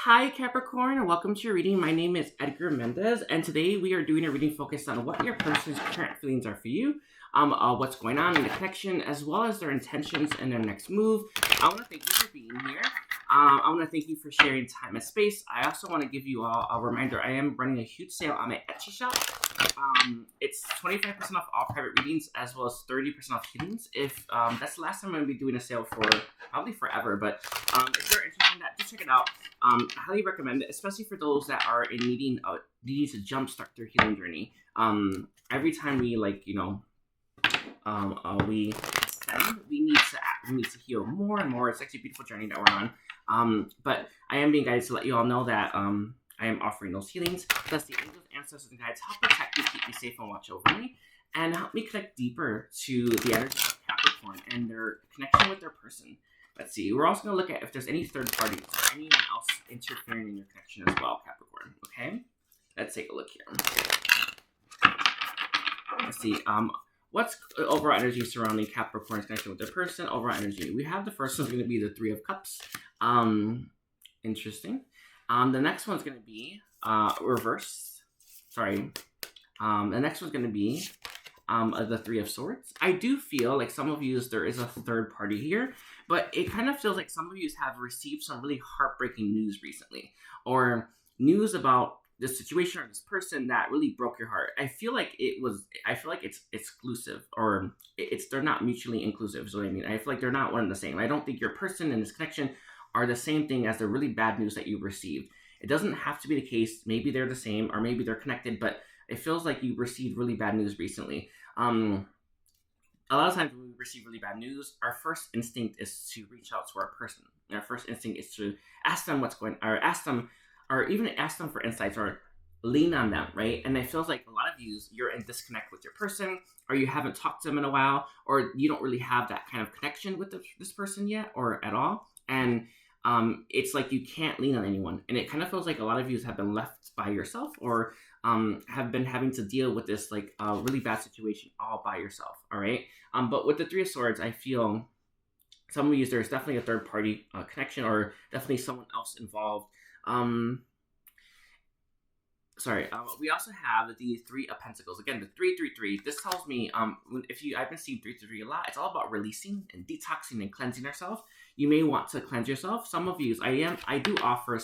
Hi Capricorn, and welcome to your reading. My name is Edgar Mendez, and today we are doing a reading focused on what your person's current feelings are for you, what's going on in the connection, as well as their intentions and their next move. I want to thank you for being here. I want to thank you for sharing time and space. I also want to give you all a reminder. I am running a huge sale on my Etsy shop. It's 25% off all private readings, as well as 30% off healings. If that's the last time I'm going to be doing a sale for probably forever, but if you're interested in that, just check it out. I highly recommend it, especially for those that are in needing to jumpstart their healing journey. Every time we we ascend, we need to heal more and more. It's actually a beautiful journey that we're on. But I am being guided to let you all know that I am offering those healings. Thus, the angels, ancestors, and guides help protect me, keep me safe, and watch over me, and help me connect deeper to the energy of Capricorn and their connection with their person. Let's see. We're also going to look at if there's any third parties or anyone else interfering in your connection as well, Capricorn. Okay? Let's take a look here. Let's see. What's overall energy surrounding Capricorn's connection with their person? Overall energy. We have the first one's going to be the Three of Cups. Interesting. The next one's going to be reverse. Sorry. The next one's going to be the Three of Swords. I do feel like some of you, there is a third party here, but it kind of feels like some of you have received some really heartbreaking news recently, or news about this situation or this person that really broke your heart. I feel like it's exclusive, or they're not mutually inclusive. So I mean, I feel like they're not one and the same. I don't think your person and this connection are the same thing as the really bad news that you received. It doesn't have to be the case. Maybe they're the same, or maybe they're connected, but it feels like you received really bad news recently. A lot of times when we receive really bad news, our first instinct is to reach out to our person. Our first instinct is to ask them what's going on, or even ask them for insights, or lean on them, right? And it feels like a lot of you, you're in disconnect with your person, or you haven't talked to them in a while, or you don't really have that kind of connection with this person yet, or at all. And it's like you can't lean on anyone. And it kind of feels like a lot of you have been left by yourself, or have been having to deal with this really bad situation all by yourself, all right? But with the Three of Swords, I feel some of you, there's definitely a third party connection, or definitely someone else involved. We also have the Three of Pentacles. Again, the 333. This tells me, I've been seeing 333 a lot. It's all about releasing and detoxing and cleansing ourselves. You may want to cleanse yourself. Some of you, I do offer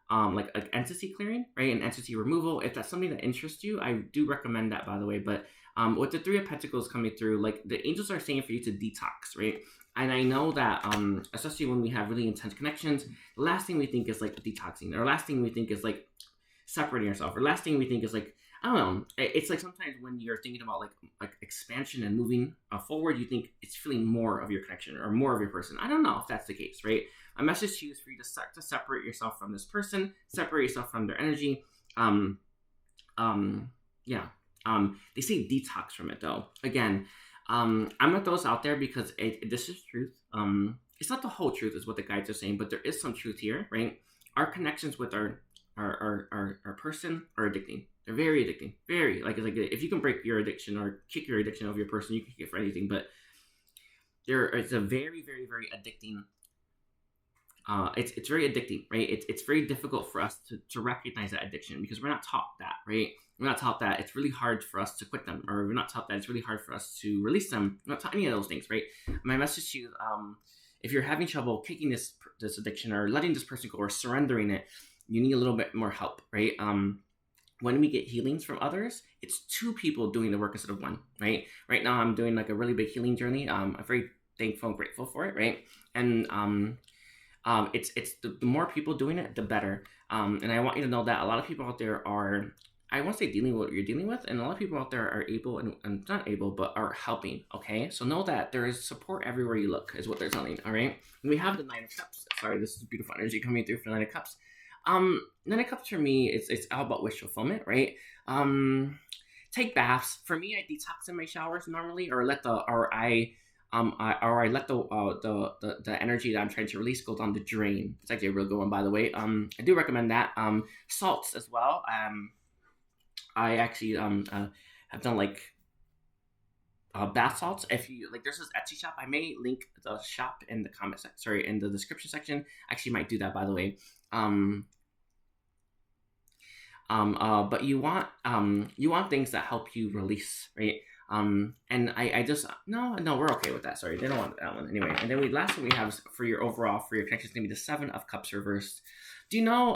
like an entity clearing, right? An entity removal. If that's something that interests you, I do recommend that, by the way. But with the Three of Pentacles coming through, like the angels are saying for you to detox, right? And I know that, especially when we have really intense connections, the last thing we think is like detoxing, or last thing we think is like separating yourself, or last thing we think is like, I don't know. It's like sometimes when you're thinking about like expansion and moving forward, you think it's feeling more of your connection or more of your person. I don't know if that's the case, right? A message to you is for you to start to separate yourself from this person, separate yourself from their energy. They say detox from it though. Again, I'm gonna throw this out there because this is truth. It's not the whole truth, is what the guides are saying, but there is some truth here, right? Our connections with our person are addicting. They're very addicting. Very it's like if you can break your addiction or kick your addiction of your person, you can kick it for anything. But it's a very, very, very addicting. It's very addicting, right? It's very difficult for us to recognize that addiction, because we're not taught that, right? We're not taught that it's really hard for us to quit them, or we're not taught that it's really hard for us to release them. We're not taught any of those things, right? My message to you, if you're having trouble kicking this addiction, or letting this person go, or surrendering it, you need a little bit more help, right? When we get healings from others, it's two people doing the work instead of one, right? Right now, I'm doing like a really big healing journey. I'm very thankful and grateful for it, right? And it's the more people doing it, the better. And I want you to know that a lot of people out there are, I won't say dealing with what you're dealing with, and a lot of people out there are able and not able, but are helping, okay? So know that there is support everywhere you look, is what they're telling, all right? And we have the Nine of Cups. Sorry, this is beautiful energy coming through for the Nine of Cups. Nine of Cups for me, it's all about wish fulfillment, right? Take baths. For me, I detox in my showers normally, or I let the energy that I'm trying to release go down the drain. It's actually a real good one, by the way. I do recommend that. Salts as well. I actually have done like bath salts. If you like, there's this Etsy shop. I may link the shop in the comment section, in the description section. Actually, might do that, by the way. But you want things that help you release, right? And I just no, we're okay with that. Sorry, they don't want that one anyway. And then last one we have is for your overall for your connection is gonna be the Seven of Cups reversed. Do you know?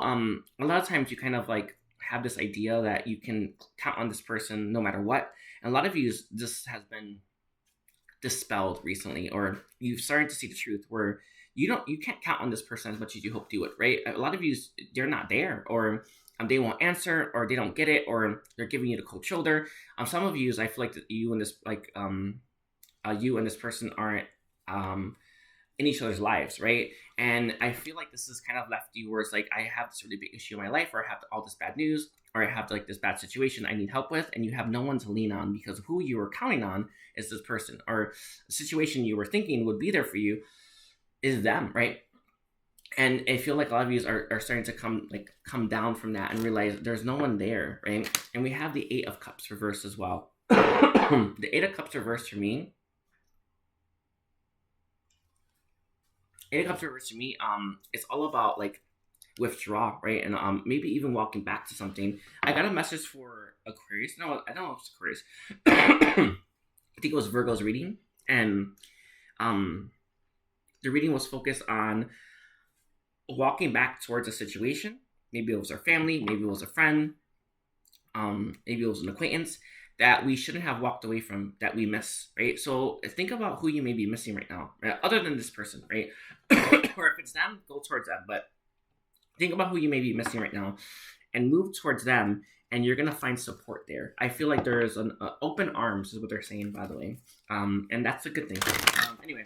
A lot of times you kind of like have this idea that you can count on this person no matter what. And a lot of you this has been dispelled recently, or you've started to see the truth where you can't count on this person as much as you hope to, right? A lot of you, they're not there, or they won't answer, or they don't get it, or they're giving you the cold shoulder. Some of you, I feel like that you and this you and this person aren't in each other's lives, right? And I feel like this has kind of left you where it's like, I have this really big issue in my life, or I have all this bad news, or I have like this bad situation I need help with, and you have no one to lean on because who you were counting on is this person, or the situation you were thinking would be there for you is them, right? And I feel like a lot of you are starting to come down from that and realize there's no one there, right? And we have the Eight of Cups reversed as well. The Eight of Cups reversed for me. Eight of Cups reversed to me, it's all about like withdraw, right? And maybe even walking back to something. I got a message for Aquarius. No, I don't know if it's Aquarius. I think it was Virgo's reading, and the reading was focused on walking back towards a situation. Maybe it was our family, maybe it was a friend, maybe it was an acquaintance that we shouldn't have walked away from, that we miss, right? So think about who you may be missing right now, right? Other than this person, right? Or if it's them, go towards them. But think about who you may be missing right now and move towards them, and you're going to find support there. I feel like there's an open arms is what they're saying, by the way. And that's a good thing. Anyway,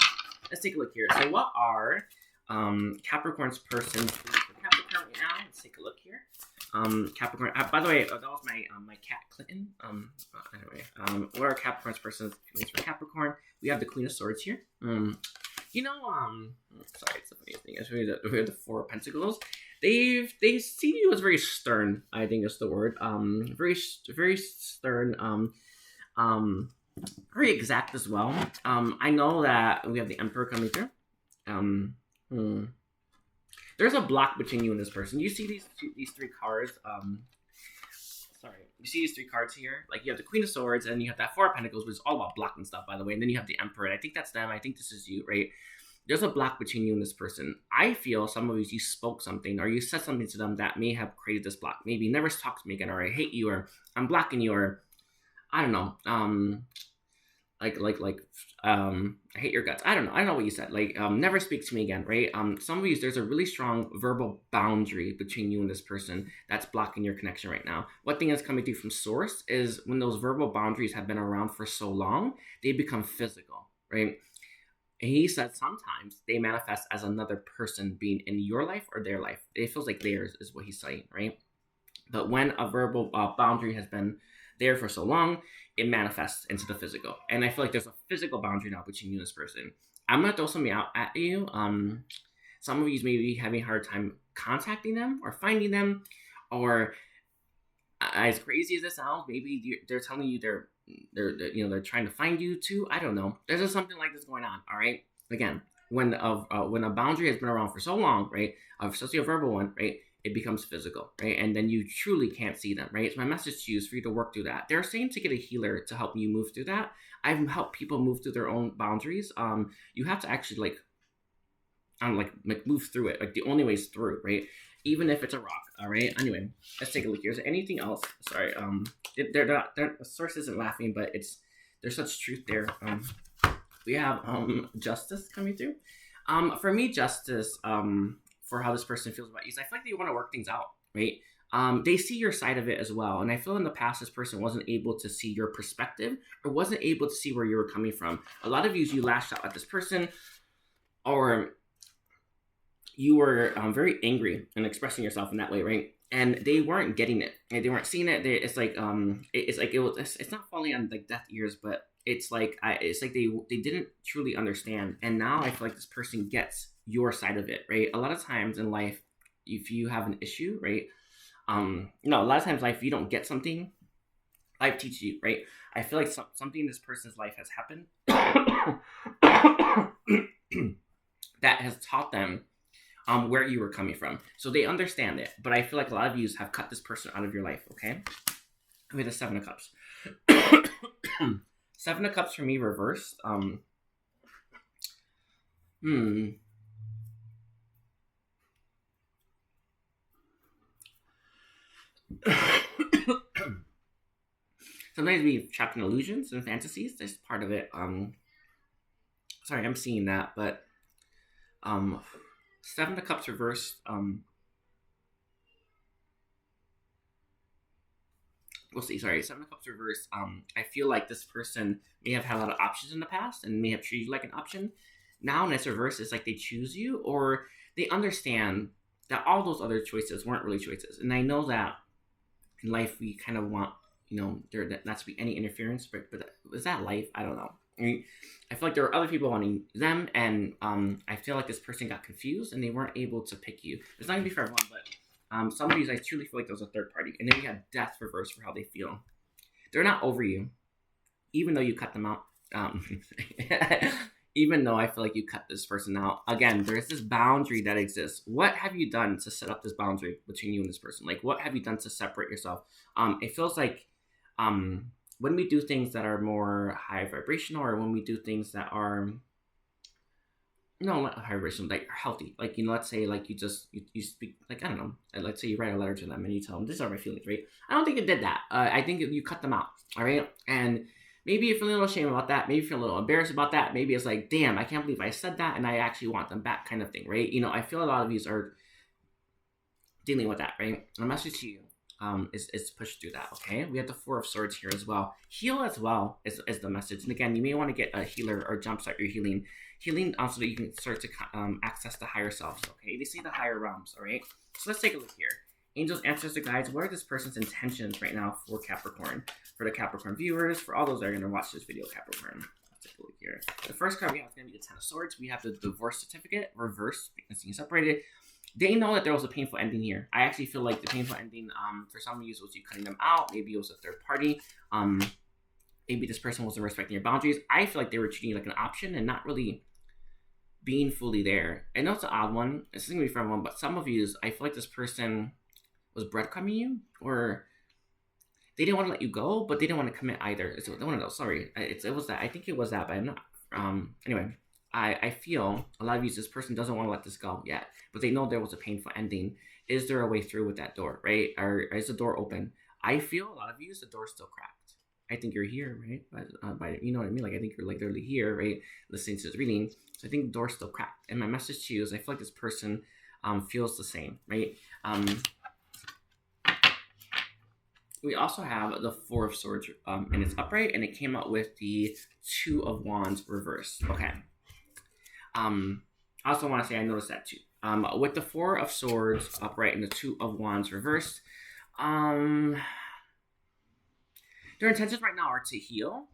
let's take a look here. So what are Capricorn's person for Capricorn right now? Let's take a look here. Capricorn. By the way, that was my cat Clinton. What are Capricorn's person for Capricorn? We have the Queen of Swords here. Sorry, it's a funny thing. We have the Four of Pentacles. They see you as very stern. I think is the word. Very stern. Very exact as well. I know that we have the Emperor coming through. There's a block between you and this person. You see these three cards. You see these three cards here. Like you have the Queen of Swords, and you have that Four of Pentacles, which is all about blocking stuff, by the way. And then you have the Emperor, and I think that's them. I think this is you, right? There's a block between you and this person. I feel some of you spoke something, or you said something to them that may have created this block. Maybe never talk to me again, or I hate you, or I'm blocking you, or I don't know. I hate your guts. I don't know what you said. Never speak to me again, right? Some of you, there's a really strong verbal boundary between you and this person that's blocking your connection right now. What thing is coming through from source is when those verbal boundaries have been around for so long, they become physical, right? And he said sometimes they manifest as another person being in your life or their life. It feels like theirs is what he's saying, right? But when a verbal boundary has been there for so long, it manifests into the physical. And I feel like there's a physical boundary now between you and this person. I'm going to throw something out at you. Some of you may be having a hard time contacting them or finding them, or as crazy as it sounds, maybe they're telling you they're trying to find you too. I don't know. There's just something like this going on. All right. Again, when a boundary has been around for so long, right, especially a verbal one, right, it becomes physical, right? And then you truly can't see them, right? So my message to you is for you to work through that. They're saying to get a healer to help you move through that. I've helped people move through their own boundaries. You have to actually move through it. Like the only way is through, right? Even if it's a rock, all right? Anyway, let's take a look here. Is there anything else? Sorry, the source isn't laughing, but there's such truth there. We have justice coming through. For me, justice, for how this person feels about you. So I feel like they want to work things out, right? They see your side of it as well. And I feel in the past, this person wasn't able to see your perspective or wasn't able to see where you were coming from. A lot of you lashed out at this person, or you were very angry and expressing yourself in that way, right? And they weren't getting it. And they weren't seeing it. It's not falling on like deaf ears, but it's like they didn't truly understand. And now I feel like this person gets your side of it, right? A lot of times in life, if you have an issue, right? A lot of times in life, if you don't get something, life teaches you, right? I feel like something in this person's life has happened that has taught them where you were coming from. So they understand it. But I feel like a lot of you have cut this person out of your life, okay? With the Seven of Cups. Seven of Cups for me reversed. Sometimes we trapped in illusions and fantasies. That's part of it. Sorry, I'm seeing that, but Seven of Cups reversed. We'll see. Sorry, Seven of Cups reversed. I feel like this person may have had a lot of options in the past and may have treated you like an option. Now, when it's reversed, it's like they choose you, or they understand that all those other choices weren't really choices. And I know that in life we kind of want, there not to be any interference, but is that life? I don't know. I mean, I feel like there were other people wanting them, and I feel like this person got confused and they weren't able to pick you. It's not gonna be for everyone, but some of these I truly feel like there was a third party, and then we had death reverse for how they feel. They're not over you, even though you cut them out. Even though I feel like you cut this person out, again, there's this boundary that exists. What have you done to set up this boundary between you and this person? Like, what have you done to separate yourself? It feels like when we do things that are more high vibrational, or when we do things that are not high vibrational, like healthy, like, let's say like you speak, like, I don't know, let's say you write a letter to them and you tell them, these are my feelings, right? I don't think you did that. I think you cut them out, all right? And maybe you feel a little shame about that. Maybe you feel a little embarrassed about that. Maybe it's like, damn, I can't believe I said that and I actually want them back, kind of thing, right? I feel a lot of you are dealing with that, right? My message to you is push through that, okay? We have the Four of Swords here as well. Heal as well is the message. And again, you may want to get a healer or jumpstart your healing so that you can start to access the higher selves, okay? They say the higher realms, all right? So let's take a look here. Angels, ancestors, guides, what are this person's intentions right now for Capricorn? For the Capricorn viewers, for all those that are going to watch this video, Capricorn. Let's take a look here. The first card we have is going to be the Ten of Swords. We have the divorce certificate, reversed, because being separated. They know that there was a painful ending here. I actually feel like the painful ending, for some of you, was you cutting them out. Maybe it was a third party. Maybe this person wasn't respecting your boundaries. I feel like they were treating you like an option and not really being fully there. I know it's an odd one. This is going to be for everyone, but some of you, I feel like this person was breadcrumbing you, or they didn't want to let you go, but they didn't want to commit either. It's one of those. Sorry, it was that. I think it was that, but I'm not. Anyway, I feel a lot of you, this person doesn't want to let this go yet, but they know there was a painful ending. Is there a way through with that door, right? Or is the door open? I feel a lot of you, the door's still cracked. I think you're here, right? But you know what I mean? Like, I think you're like literally here, right? Listening to this reading. So I think the door's still cracked. And my message to you is I feel like this person feels the same, right? We also have the Four of Swords in its upright, and it came out with the Two of Wands reversed. Okay. I also want to say I noticed that too. With the Four of Swords upright and the Two of Wands reversed, their intentions right now are to heal.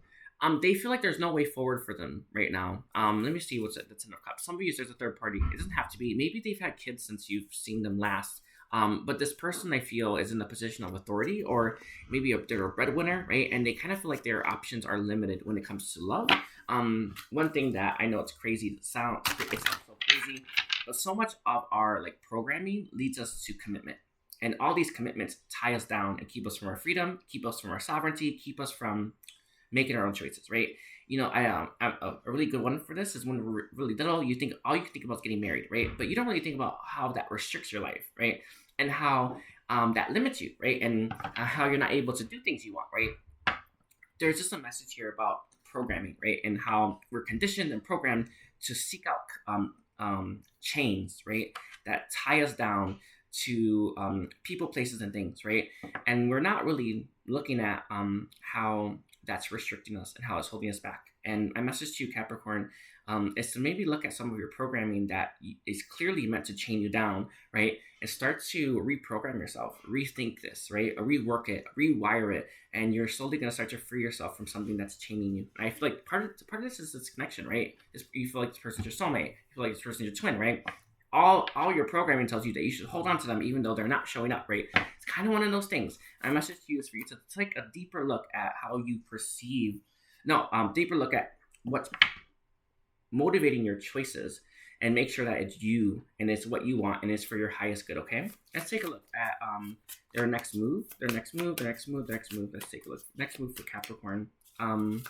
They feel like there's no way forward for them right now. Let me see what's at the Ten of Cups. Some of you, there's a third party. It doesn't have to be. Maybe they've had kids since you've seen them last. But this person, I feel, is in a position of authority, or maybe they're a breadwinner, right? And they kind of feel like their options are limited when it comes to love. One thing that I know it sounds so crazy, but so much of our programming leads us to commitment. And all these commitments tie us down and keep us from our freedom, keep us from our sovereignty, keep us from making our own choices, right? A really good one for this is when we're really little, all you can think about is getting married, right? But you don't really think about how that restricts your life, right? And how that limits you, right? And how you're not able to do things you want, right? There's just a message here about programming, right? And how we're conditioned and programmed to seek out chains, right? That tie us down to people, places, and things, right? And we're not really looking at how that's restricting us and how it's holding us back. And my message to you, Capricorn, is to maybe look at some of your programming that is clearly meant to chain you down, right? And start to reprogram yourself, rethink this, right? Or rework it, rewire it, and you're slowly going to start to free yourself from something that's chaining you. And I feel like part of this is this connection, right? You feel like this person's your soulmate. You feel like this person's your twin, right? All your programming tells you that you should hold on to them even though they're not showing up, right? It's kind of one of those things. My message to you is for you to take a deeper look at how you deeper look at what's motivating your choices and make sure that it's you and it's what you want and it's for your highest good. Okay, let's take a look at their next move. Let's take a look. Next move for Capricorn. One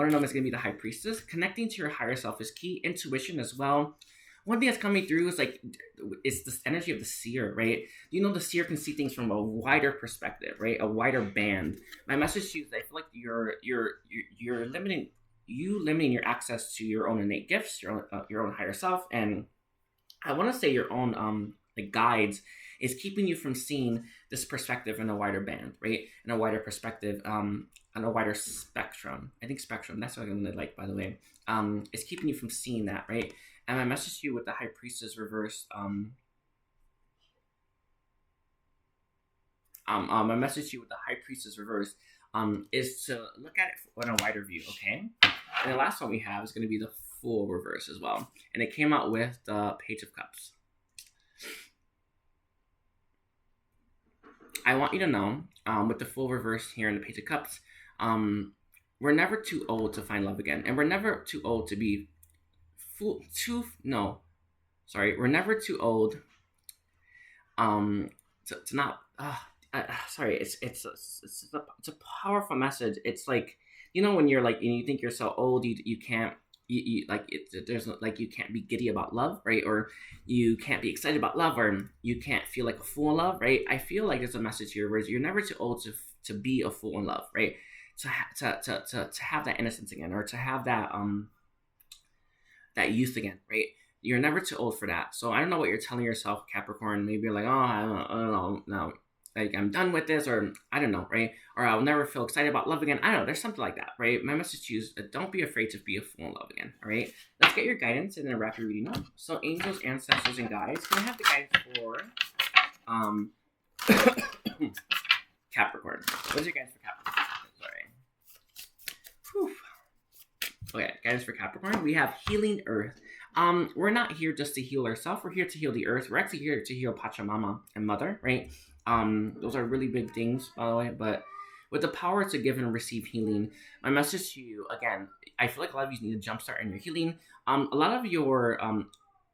of them is going to be the High Priestess. Connecting to your higher self is key. Intuition as well. One thing that's coming through is like, it's this energy of the seer, right? You know, the seer can see things from a wider perspective, right? A wider band. My message to you is I feel like you're limiting your access to your own innate gifts, your own higher self, and I want to say your own like guides is keeping you from seeing this perspective in a wider band, right? In a wider perspective, on a wider spectrum. I think spectrum. That's what I'm gonna like, by the way. It's keeping you from seeing that, right? And my message to you with the High Priestess reversed, my message to you with the High Priestess reversed, is to look at it in a wider view, okay? And the last one we have is going to be the Fool reverse as well, and it came out with the Page of Cups. I want you to know, with the Fool reverse here in the Page of Cups, we're never too old to find love again, and we're never too old to be we're never too old to not it's a powerful message. It's like, you know, when you're like, and you think you're so old, you can't there's like, you can't be giddy about love, right? Or you can't be excited about love, or you can't feel like a fool in love, right? I feel like there's a message here where you're never too old to be a fool in love, right? To have that innocence again, or to have that that youth again, right? You're never too old for that. So I don't know what you're telling yourself, Capricorn. Maybe you're like, oh, I don't know, no, like I'm done with this, or I don't know, right? Or I'll never feel excited about love again. I don't know. There's something like that, right? My message to you is don't be afraid to be a fool in love again, all right? Let's get your guidance and then wrap your reading up. So angels, ancestors, and guides. Can I have the guidance for Capricorn? What's your guidance for Capricorn? Sorry. Whew. Okay, guidance for Capricorn. We have healing earth. We're not here just to heal ourselves. We're here to heal the earth. We're actually here to heal Pachamama and Mother, right? Those are really big things, by the way. But with the power to give and receive healing, my message to you, again, I feel like a lot of you need to jumpstart in your healing. A lot of your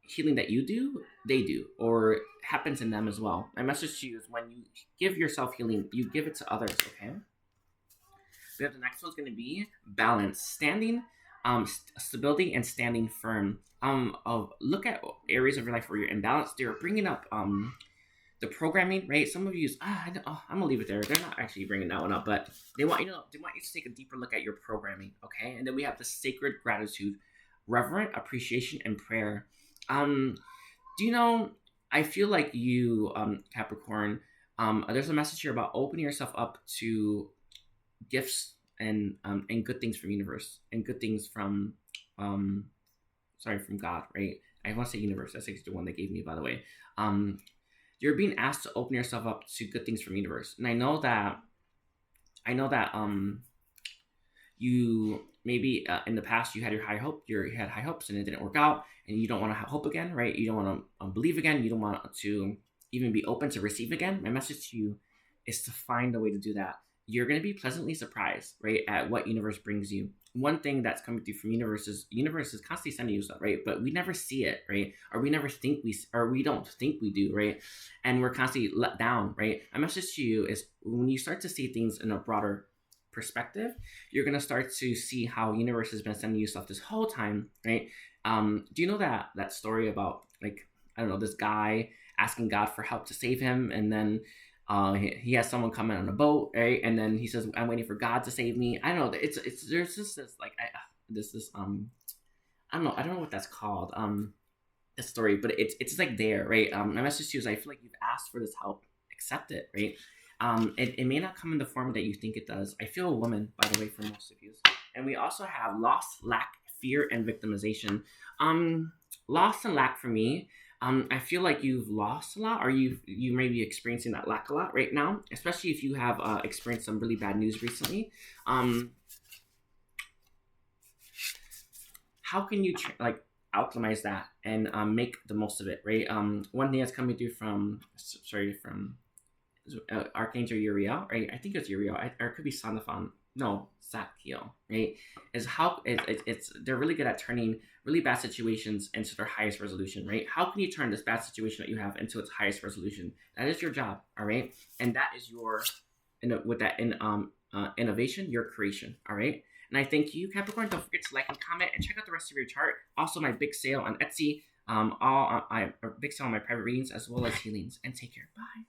healing that you do, they do, or happens in them as well. My message to you is when you give yourself healing, you give it to others, okay? We have the next one's going to be balance, standing, stability, and standing firm. Look at areas of your life where you're imbalanced. They're bringing up the programming, right? Some of you, I'm gonna leave it there. They're not actually bringing that one up, but they want you to take a deeper look at your programming, okay? And then we have the sacred gratitude, reverent appreciation, and prayer. Do you know? I feel like you, Capricorn. There's a message here about opening yourself up to gifts and good things from universe and good things from from God, right? I want to say universe. That's actually the one they gave me, by the way. You're being asked to open yourself up to good things from universe, and I know that you maybe in the past you had high hopes and it didn't work out, and you don't want to have hope again, right? You don't want to believe again. You don't want to even be open to receive again. My message to you is to find a way to do that. You're going to be pleasantly surprised, right, at what universe brings you. One thing that's coming through from universe is constantly sending you stuff, right? But we never see it, right? Or we don't think we do, right? And we're constantly let down, right? My message to you is when you start to see things in a broader perspective, you're going to start to see how universe has been sending you stuff this whole time, right? Do you know that story about, like, I don't know, this guy asking God for help to save him, and then he has someone come in on a boat, right? And then he says, "I'm waiting for God to save me." I don't know. There's just this like I don't know what that's called. The story, but it's like there, right? My message to you is I feel like you've asked for this help, accept it, right? It may not come in the form that you think it does. I feel a woman, by the way, for most of you. And we also have loss, lack, fear, and victimization. Loss and lack for me. I feel like you've lost a lot, or you may be experiencing that lack a lot right now, especially if you have experienced some really bad news recently. How can you alchemize that and make the most of it, right? One thing that's coming through from Archangel Uriel, right? I think it's Uriel, or it could be Sanafan. no, Sakiel, right? Is how it's they're really good at turning really bad situations into their highest resolution, right? How can you turn this bad situation that you have into its highest resolution? That is your job, all right, and that is your with that innovation, your creation, all right. And I thank you, Capricorn. Don't forget to like and comment and check out the rest of your chart. Also, my big sale on Etsy, all I big sale on my private readings as well as healings. And take care. Bye.